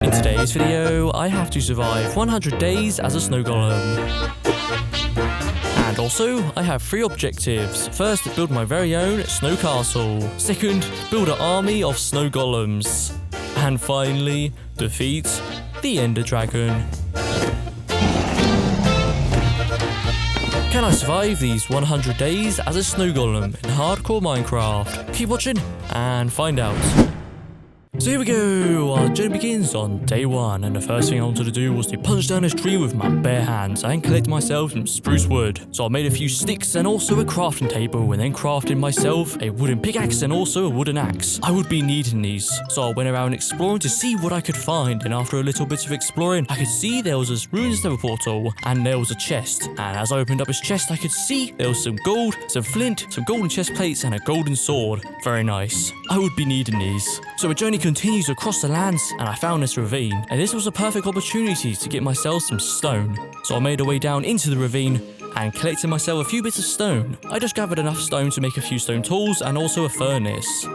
In today's video, I have to survive 100 days as a snow golem. And also, I have 3 objectives. First, build my very own snow castle. Second, build an army of snow golems. And finally, defeat the Ender Dragon. Can I survive these 100 days as a snow golem in hardcore Minecraft? Keep watching and find out. So here we go, our journey begins on day 1, and the first thing I wanted to do was to punch down this tree with my bare hands and collect myself some spruce wood. So I made a few sticks and also a crafting table, and then crafted myself a wooden pickaxe and also a wooden axe. I would be needing these, so I went around exploring to see what I could find, and after a little bit of exploring, I could see there was this ruins nether portal, and there was a chest, and as I opened up this chest, I could see there was some gold, some flint, some golden chest plates, and a golden sword. Very nice. I would be needing these. So a journey continues across the lands, and I found this ravine, and this was a perfect opportunity to get myself some stone. So I made a way down into the ravine and collected myself a few bits of stone. I just gathered enough stone to make a few stone tools and also a furnace.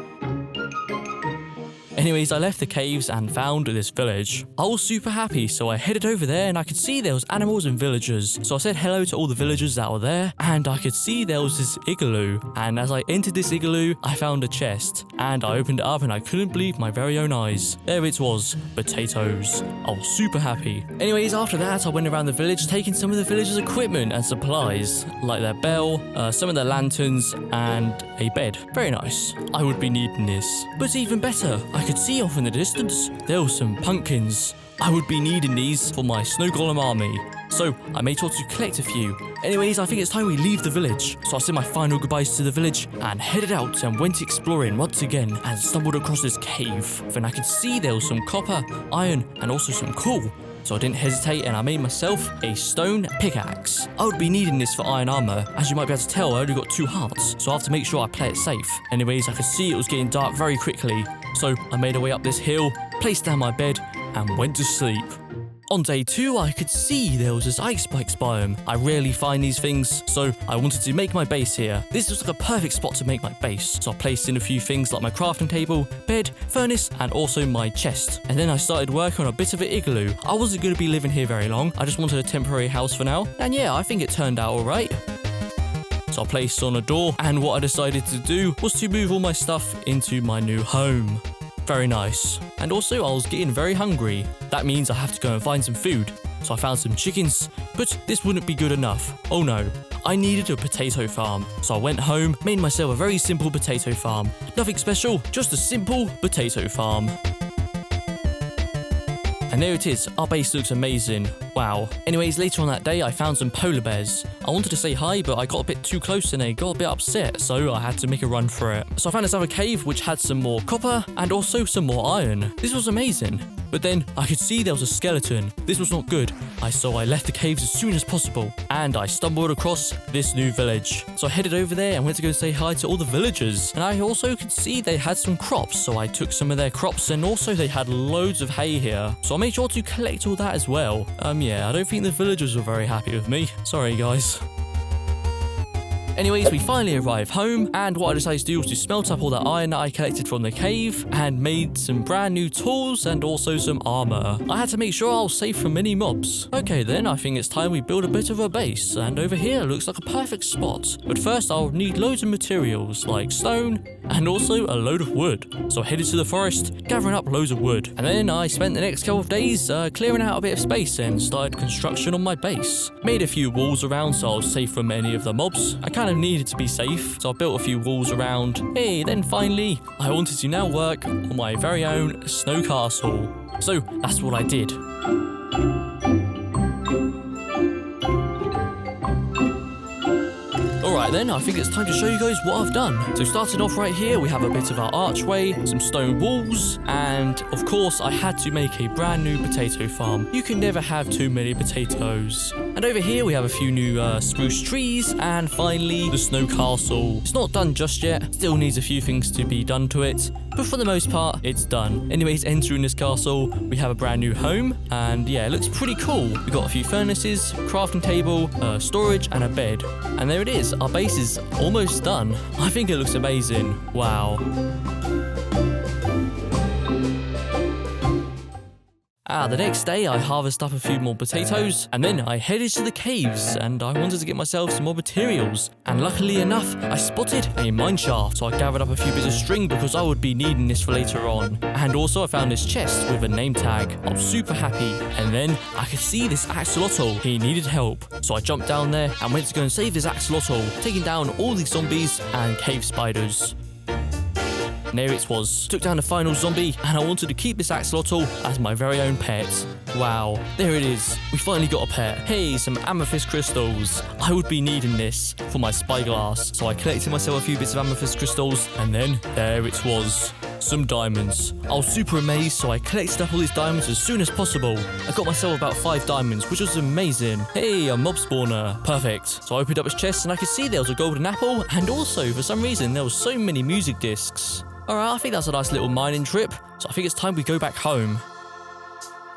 Anyways, I left the caves and found this village. I was super happy, so I headed over there and I could see there was animals and villagers. So I said hello to all the villagers that were there, and I could see there was this igloo. And as I entered this igloo, I found a chest, and I opened it up and I couldn't believe my very own eyes. There it was, potatoes. I was super happy. Anyways, after that, I went around the village taking some of the villagers' equipment and supplies, like their bell, some of their lanterns, and a bed. Very nice. I would be needing this. But even better, I could see off in the distance there were some pumpkins. I would be needing these for my snow golem army, so I made sure to collect a few. Anyways, I think it's time we leave the village. So I said my final goodbyes to the village and headed out and went exploring once again and stumbled across this cave. Then I could see there was some copper, iron, and also some coal. So I didn't hesitate and I made myself a stone pickaxe. I would be needing this for iron armor. As you might be able to tell, I only got 2 hearts, so I have to make sure I play it safe. Anyways, I could see it was getting dark very quickly, so I made a way up this hill, placed down my bed, and went to sleep. On day 2, I could see there was this ice spikes biome. I rarely find these things, so I wanted to make my base here. This was like a perfect spot to make my base, so I placed in a few things like my crafting table, bed, furnace, and also my chest. And then I started working on a bit of an igloo. I wasn't going to be living here very long, I just wanted a temporary house for now, and yeah, I think it turned out alright. So I placed on a door, and what I decided to do was to move all my stuff into my new home. Very nice. And also, I was getting very hungry. That means I have to go and find some food. So I found some chickens, but this wouldn't be good enough. Oh no, I needed a potato farm. So I went home, made myself a very simple potato farm. Nothing special, just a simple potato farm. And there it is, our base looks amazing. Wow. Anyways, later on that day, I found some polar bears. I wanted to say hi, but I got a bit too close and they got a bit upset, so I had to make a run for it. So I found this other cave, which had some more copper and also some more iron. This was amazing. But then I could see there was a skeleton. This was not good. So I left the caves as soon as possible, and I stumbled across this new village. So I headed over there and went to go say hi to all the villagers. And I also could see they had some crops, so I took some of their crops, and also they had loads of hay here. So I made sure to collect all that as well. Yeah, I don't think the villagers were very happy with me. Sorry, guys. Anyways, we finally arrived home, and what I decided to do was to smelt up all that iron that I collected from the cave and made some brand new tools and also some armor. I had to make sure I was safe from any mobs. Okay then, I think it's time we build a bit of a base, and over here looks like a perfect spot. But first I'll need loads of materials like stone and also a load of wood. So I headed to the forest, gathering up loads of wood. And then I spent the next couple of days clearing out a bit of space and started construction on my base. Made a few walls around so I was safe from any of the mobs. I kind of needed to be safe, so I built a few walls around. Hey, then finally, I wanted to now work on my very own snow castle. So that's what I did. Alright then, I think it's time to show you guys what I've done. So starting off right here, we have a bit of our archway, some stone walls, and of course I had to make a brand new potato farm. You can never have too many potatoes. And over here we have a few new spruce trees, and finally the snow castle. It's not done just yet, still needs a few things to be done to it, but for the most part, it's done. Anyways, entering this castle, we have a brand new home, and yeah, it looks pretty cool. We've got a few furnaces, crafting table, storage, and a bed. And there it is, our base is almost done. I think it looks amazing. Wow. The next day I harvested up a few more potatoes, and then I headed to the caves, and I wanted to get myself some more materials. And luckily enough, I spotted a mine shaft, so I gathered up a few bits of string because I would be needing this for later on. And also I found this chest with a name tag. I was super happy. And then I could see this axolotl. He needed help, so I jumped down there and went to go and save this axolotl, taking down all these zombies and cave spiders. And there it was. Took down the final zombie, and I wanted to keep this axolotl as my very own pet. Wow, there it is. We finally got a pet. Hey, some amethyst crystals. I would be needing this for my spyglass, so I collected myself a few bits of amethyst crystals, and then there it was. Some diamonds. I was super amazed, so I collected up all these diamonds as soon as possible. I got myself about 5 diamonds, which was amazing. Hey, a mob spawner. Perfect. So I opened up his chest, and I could see there was a golden apple, and also, for some reason, there was so many music discs. Alright, I think that's a nice little mining trip, so I think it's time we go back home.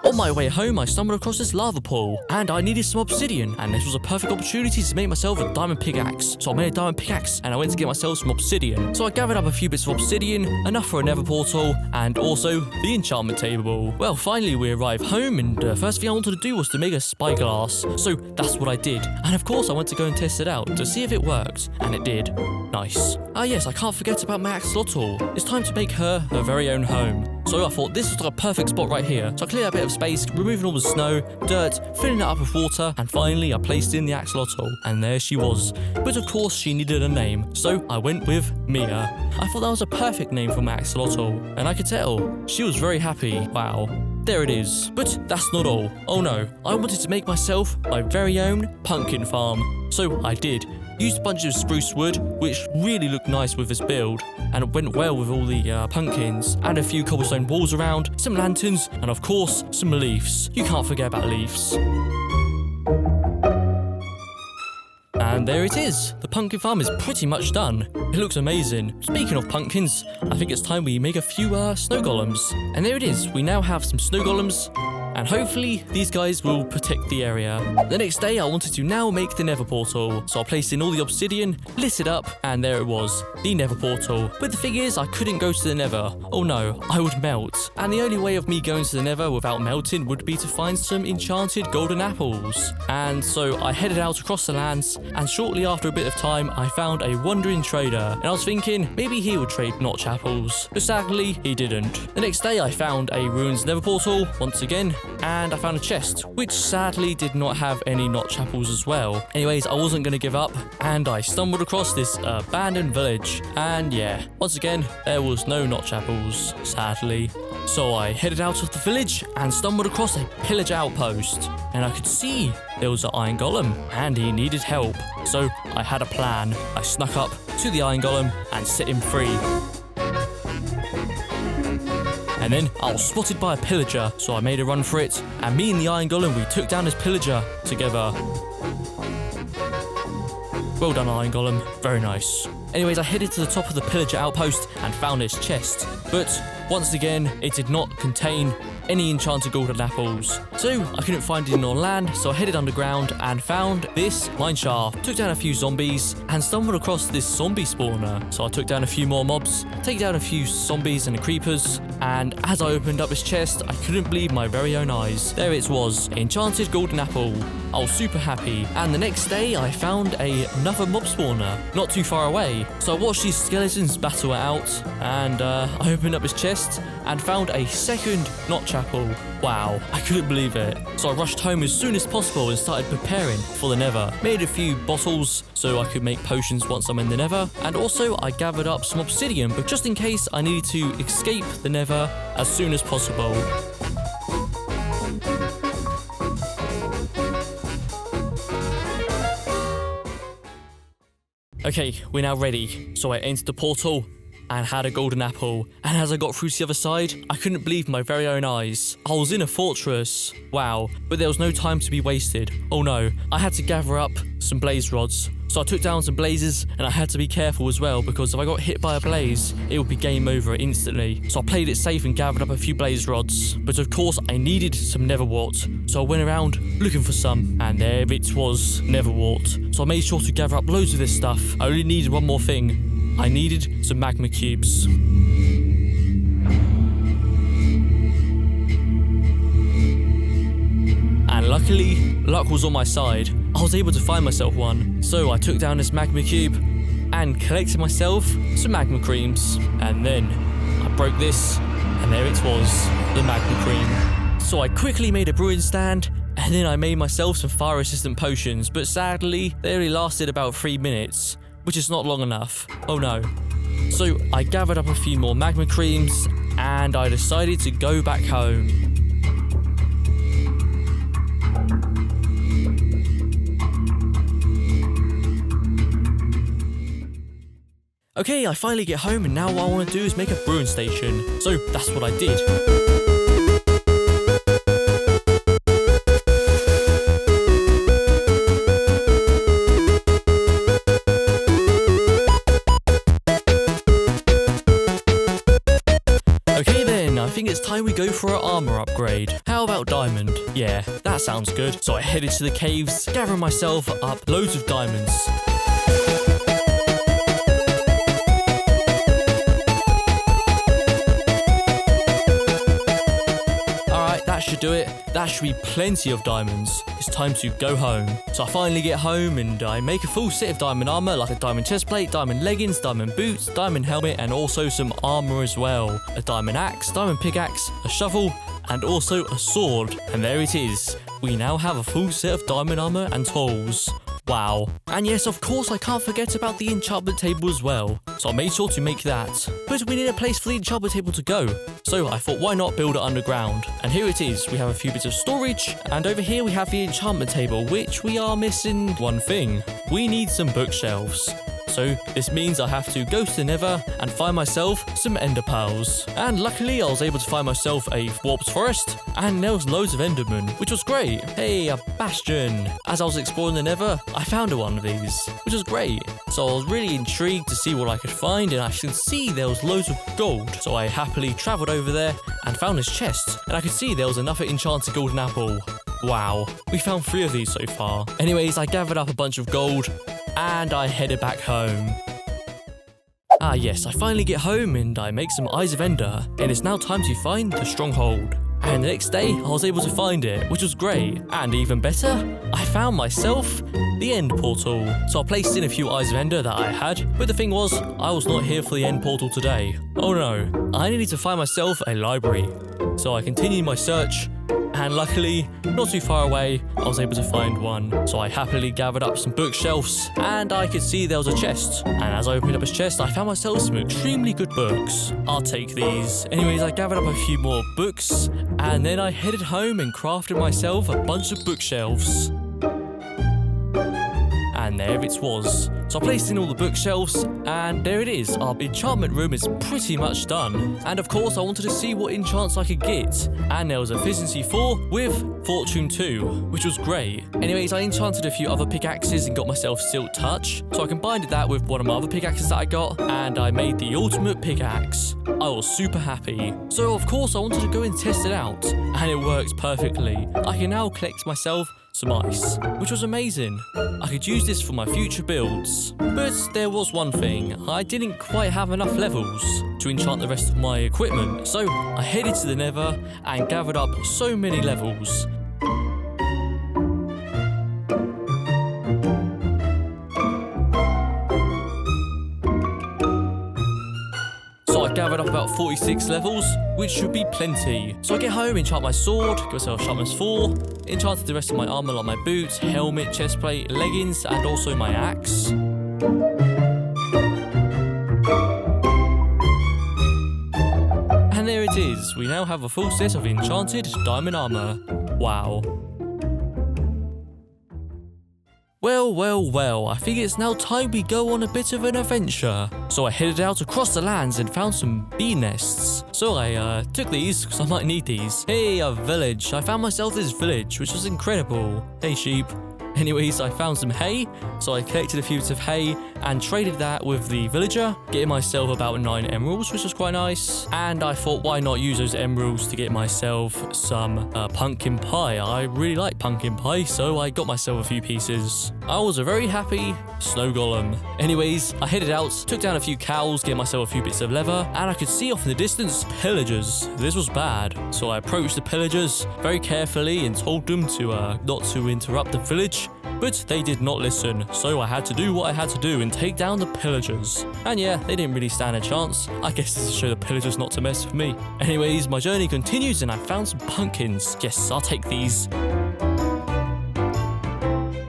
On my way home, I stumbled across this lava pool, and I needed some obsidian, and this was a perfect opportunity to make myself a diamond pickaxe. So I made a diamond pickaxe, and I went to get myself some obsidian. So I gathered up a few bits of obsidian, enough for a nether portal, and also the enchantment table. Well, finally we arrived home, and the first thing I wanted to do was to make a spyglass. So that's what I did. And of course I went to go and test it out to see if it worked, and it did. Nice. Yes, I can't forget about my axolotl. It's time to make her very own home. So I thought this was like a perfect spot right here. So I cleared a bit of space, removing all the snow, dirt, filling it up with water, and finally I placed in the axolotl, and there she was. But of course she needed a name, so I went with Mia. I thought that was a perfect name for my axolotl, and I could tell she was very happy. Wow. There it is. But that's not all. Oh no, I wanted to make myself my very own pumpkin farm. So I did. Used a bunch of spruce wood, which really looked nice with this build, and it went well with all the pumpkins, and a few cobblestone walls around, some lanterns, and of course, some leaves. You can't forget about leaves. And there it is. The pumpkin farm is pretty much done. It looks amazing. Speaking of pumpkins, I think it's time we make a few snow golems. And there it is. We now have some snow golems, and hopefully these guys will protect the area. The next day I wanted to now make the nether portal, so I placed in all the obsidian, lit it up, and there it was, the nether portal. But the thing is, I couldn't go to the nether. Oh no, I would melt. And the only way of me going to the nether without melting would be to find some enchanted golden apples. And so I headed out across the lands, and shortly after a bit of time I found a wandering trader, and I was thinking maybe he would trade notch apples, but sadly he didn't. The next day I found a ruins nether portal once again, and I found a chest, which sadly did not have any notch apples as well. Anyways, I wasn't going to give up, and I stumbled across this abandoned village, and yeah, once again, there was no notch apples, sadly. So I headed out of the village and stumbled across a pillager outpost, and I could see there was an iron golem, and he needed help. So I had a plan. I snuck up to the iron golem and set him free. And then I was spotted by a pillager, so I made a run for it, and me and the iron golem, we took down this pillager together. Well done, iron golem. Very nice. Anyways, I headed to the top of the pillager outpost and found this chest, but once again, it did not contain any enchanted golden apples. So I couldn't find it on land, so I headed underground and found this mine shaft. Took down a few zombies and stumbled across this zombie spawner. So I took down a few more mobs, taking down a few zombies and creepers, and as I opened up this chest, I couldn't believe my very own eyes. There it was, enchanted golden apple. I was super happy, and the next day I found another mob spawner not too far away. So I watched these skeletons battle it out, and I opened up this chest and found a second notch apple. Wow, I couldn't believe it. So I rushed home as soon as possible and started preparing for the nether. Made a few bottles so I could make potions once I'm in the nether, and also I gathered up some obsidian, but just in case I needed to escape the nether as soon as possible. Okay, we're now ready. So I entered the portal and had a golden apple. And as I got through to the other side, I couldn't believe my very own eyes. I was in a fortress. Wow. But there was no time to be wasted. Oh no. I had to gather up some blaze rods. So I took down some blazes, and I had to be careful as well, because if I got hit by a blaze, it would be game over instantly. So I played it safe and gathered up a few blaze rods. But of course, I needed some nether wart. So I went around looking for some, and there it was, nether wart. So I made sure to gather up loads of this stuff. I only needed one more thing. I needed some magma cubes. luckily, luck was on my side. I was able to find myself one. So I took down this magma cube and collected myself some magma creams. And then I broke this, and there it was, the magma cream. So I quickly made a brewing stand, and then I made myself some fire-resistant potions, but sadly, they only lasted about 3 minutes, which is not long enough. Oh no. So I gathered up a few more magma creams, and I decided to go back home. Okay, I finally get home, and now what I want to do is make a brewing station. So that's what I did. Okay then, I think it's time we go for our armor upgrade. How about diamond? Yeah, that sounds good. So I headed to the caves, gathering myself up loads of diamonds. That should do it. That should be plenty of diamonds. It's time to go home. So I finally get home and I make a full set of diamond armor, like a diamond chestplate, diamond leggings, diamond boots, diamond helmet, and also some armor as well. A diamond axe, diamond pickaxe, a shovel, and also a sword. And there it is. We now have a full set of diamond armor and tools. Wow. And yes, of course, I can't forget about the enchantment table as well. So I made sure to make that. But we need a place for the enchantment table to go. So I thought, why not build it underground? And here it is. We have a few bits of storage. And over here we have the enchantment table, which we are missing one thing. We need some bookshelves. So this means I have to go to the nether and find myself some ender pearls. And luckily I was able to find myself a warped forest, and there was loads of endermen, which was great. Hey, a bastion. As I was exploring the nether, I found one of these, which was great. So I was really intrigued to see what I could find, and I can see there was loads of gold. So I happily travelled over there and found this chest, and I could see there was another enchanted golden apple. Wow, we found 3 of these so far. Anyways, I gathered up a bunch of gold, and I headed back home. Ah yes, I finally get home and I make some Eyes of Ender, and it's now time to find the stronghold. And the next day, I was able to find it, which was great. And even better, I found myself the end portal. So I placed in a few Eyes of Ender that I had, but the thing was, I was not here for the end portal today. Oh no, I needed to find myself a library. So I continued my search, and luckily, not too far away, I was able to find one. So I happily gathered up some bookshelves, and I could see there was a chest. And as I opened up this chest, I found myself some extremely good books. I'll take these. Anyways, I gathered up a few more books, and then I headed home and crafted myself a bunch of bookshelves. And there it was. So I placed in all the bookshelves, and there it is. Our enchantment room is pretty much done. And of course, I wanted to see what enchants I could get. And there was efficiency 4 with fortune 2, which was great. Anyways, I enchanted a few other pickaxes and got myself silk touch. So I combined that with one of my other pickaxes that I got, and I made the ultimate pickaxe. I was super happy. So of course, I wanted to go and test it out, and it works perfectly. I can now collect myself some ice, which was amazing. I could use this for my future builds. But there was one thing, I didn't quite have enough levels to enchant the rest of my equipment, so I headed to the nether and gathered up so many levels. So I gathered up about 46 levels, which should be plenty. So I get home, enchant my sword, give myself sharpness 4, enchanted the rest of my armor like my boots, helmet, chestplate, leggings, and also my axe. And there it is, we now have a full set of enchanted diamond armor. Wow. Well, I think it's now time we go on a bit of an adventure. So I headed out across the lands and found some bee nests. So I took these, because I might need these. Hey, a village. I found myself this village, which was incredible. Hey, sheep. Anyways, I found some hay, so I collected a few bits of hay and traded that with the villager, getting myself about 9 emeralds, which was quite nice. And I thought, why not use those emeralds to get myself some pumpkin pie? I really like pumpkin pie, so I got myself a few pieces. I was a very happy snow golem. Anyways, I headed out, took down a few cows, get myself a few bits of leather, and I could see off in the distance pillagers. This was bad, so I approached the pillagers very carefully and told them to not to interrupt the village, but they did not listen, so I had to do what I had to do and take down the pillagers. And yeah, they didn't really stand a chance. I guess this is to show the pillagers not to mess with me. Anyways, my journey continues and I found some pumpkins. Yes, I'll take these.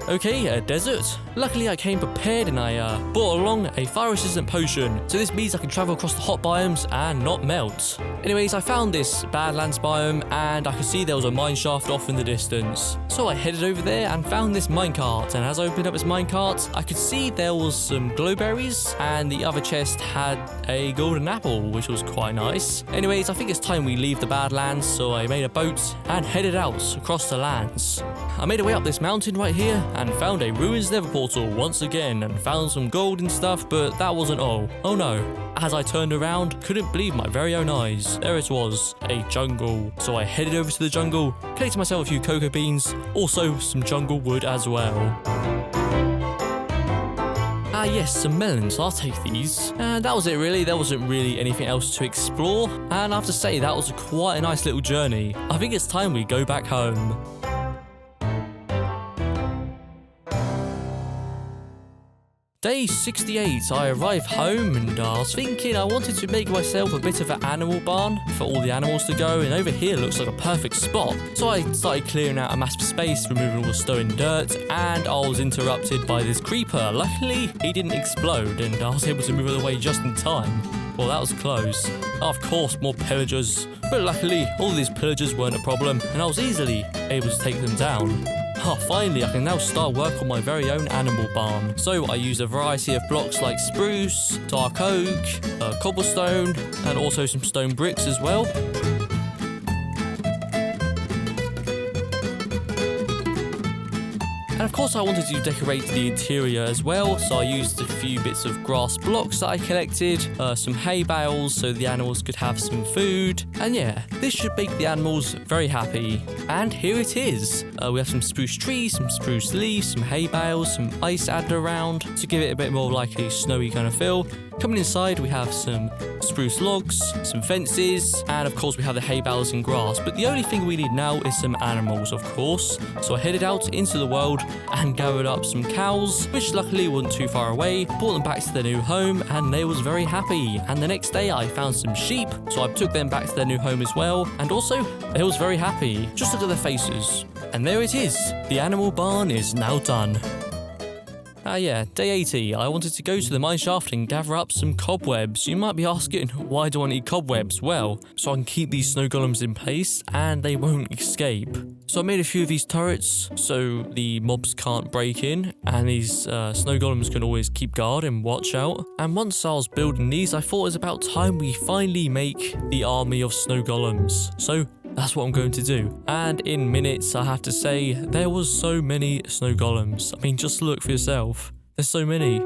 Okay, a desert. Luckily I came prepared and I brought along a fire resistant potion. So this means I can travel across the hot biomes and not melt. Anyways, I found this Badlands biome and I could see there was a mine shaft off in the distance. So I headed over there and found this minecart. And as I opened up this minecart, I could see there was some glowberries and the other chest had a golden apple, which was quite nice. Anyways, I think it's time we leave the Badlands. So I made a boat and headed out across the lands. I made a way up this mountain right here and found a ruins nether portal once again and found some gold and stuff, but that wasn't all. Oh no. As I turned around, couldn't believe my very own eyes. There it was, a jungle. So I headed over to the jungle, collected myself a few cocoa beans, also some jungle wood as well. Ah yes, some melons, I'll take these. And that was it really, there wasn't really anything else to explore. And I have to say, that was quite a nice little journey. I think it's time we go back home. Day 68, I arrived home and I was thinking I wanted to make myself a bit of an animal barn for all the animals to go, and over here looks like a perfect spot. So I started clearing out a massive space, removing all the stone and dirt, and I was interrupted by this creeper. Luckily, he didn't explode and I was able to move it away just in time. Well, that was close. Of course, more pillagers. But luckily, all of these pillagers weren't a problem and I was easily able to take them down. Finally, I can now start work on my very own animal barn. So I use a variety of blocks like spruce, dark oak, cobblestone, and also some stone bricks as well. And of course I wanted to decorate the interior as well, so I used a few bits of grass blocks that I collected, some hay bales so the animals could have some food, and yeah, this should make the animals very happy. And here it is. We have some spruce trees, some spruce leaves, some hay bales, some ice added around to give it a bit more like a snowy kind of feel. Coming inside, we have some spruce logs, some fences, and of course we have the hay bales and grass. But the only thing we need now is some animals, of course. So I headed out into the world and gathered up some cows, which luckily wasn't too far away, brought them back to their new home, and they was very happy. And the next day I found some sheep, so I took them back to their new home as well, and also they was very happy. Just look at their faces. And there it is. The animal barn is now done. Yeah, day 80. I wanted to go to the mine shaft and gather up some cobwebs. You might be asking, why do I need cobwebs? Well, so I can keep these snow golems in place and they won't escape. So I made a few of these turrets so the mobs can't break in, and these snow golems can always keep guard and watch out. And once I was building these, I thought it was about time we finally make the army of snow golems. So that's what I'm going to do. And in minutes, I have to say, there was so many snow golems. I mean, just look for yourself. There's so many.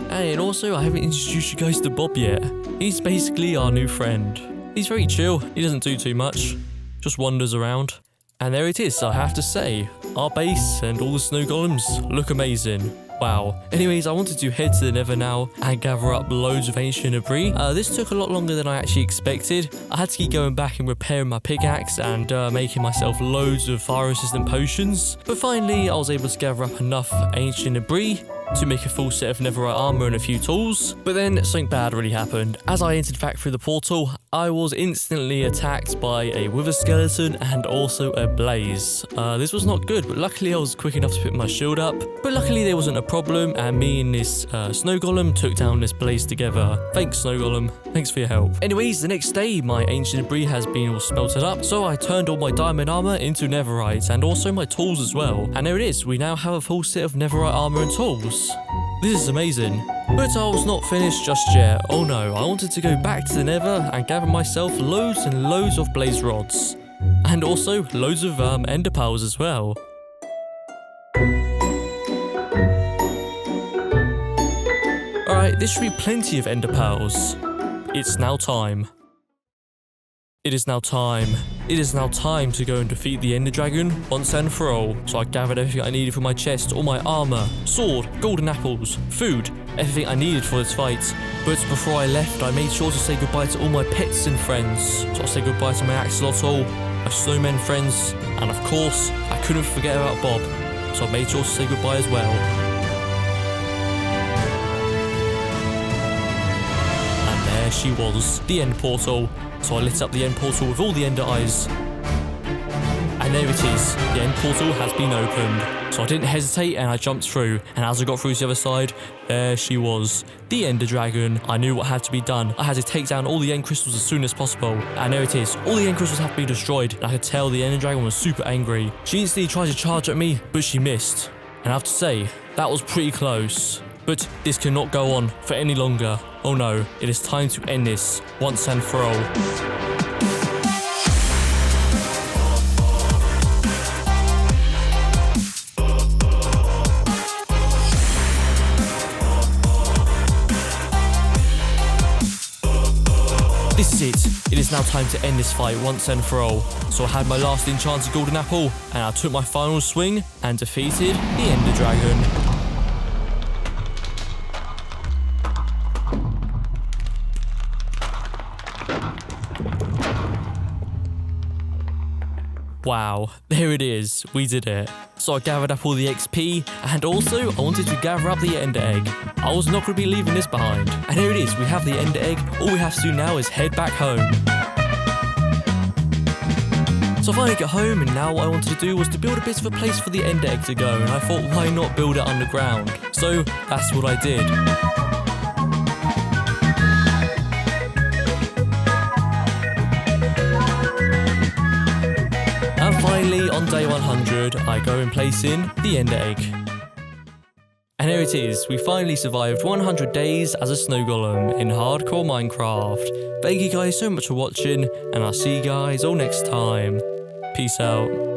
And also, I haven't introduced you guys to Bob yet. He's basically our new friend. He's very chill. He doesn't do too much. Just wanders around. And there it is, I have to say. Our base and all the snow golems look amazing. Wow. Anyways, I wanted to head to the Nether now and gather up loads of ancient debris. This took a lot longer than I actually expected. I had to keep going back and repairing my pickaxe and making myself loads of fire-resistant potions. But finally, I was able to gather up enough ancient debris to make a full set of netherite armor and a few tools. But then something bad really happened. As I entered back through the portal, I was instantly attacked by a wither skeleton and also a blaze. This was not good, but luckily I was quick enough to put my shield up. But luckily there wasn't a problem, and me and this snow golem took down this blaze together. Thanks, snow golem. Thanks for your help. Anyways, the next day my ancient debris has been all smelted up, so I turned all my diamond armor into netherite and also my tools as well. And there it is, we now have a full set of netherite armor and tools. this is amazing. But I was not finished just yet. Oh no, I wanted to go back to the nether and gather myself loads and loads of blaze rods. And also loads of ender pearls as well. Alright, this should be plenty of ender pearls. It's now time. It is now time. It is now time to go and defeat the ender dragon once and for all. So I gathered everything I needed for my chest, all my armor, sword, golden apples, food, everything I needed for this fight. But before I left, I made sure to say goodbye to all my pets and friends. So I said goodbye to my axolotl, my snowmen friends, and of course, I couldn't forget about Bob. So I made sure to say goodbye as well. And there she was, the end portal. So I lit up the end portal with all the ender eyes. And there it is, the end portal has been opened. So I didn't hesitate and I jumped through. And as I got through to the other side, there she was, the ender dragon. I knew what had to be done. I had to take down all the end crystals as soon as possible. And there it is, all the end crystals have to be destroyed. And I could tell the ender dragon was super angry. She instantly tried to charge at me, but she missed. And I have to say, that was pretty close. But this cannot go on for any longer. Oh no, it is time to end this once and for all. This is it. It is now time to end this fight once and for all. So I had my last enchanted golden apple, and I took my final swing and defeated the ender dragon. Wow, there it is, we did it. So I gathered up all the XP, and also I wanted to gather up the ender egg. I was not going to be leaving this behind. And here it is, we have the ender egg. All we have to do now is head back home. So I finally got home, and now what I wanted to do was to build a bit of a place for the ender egg to go. And I thought, why not build it underground? So that's what I did. And finally, on day 100, I go and place in the ender egg. And here it is, we finally survived 100 days as a snow golem in hardcore Minecraft. Thank you guys so much for watching, and I'll see you guys all next time. Peace out.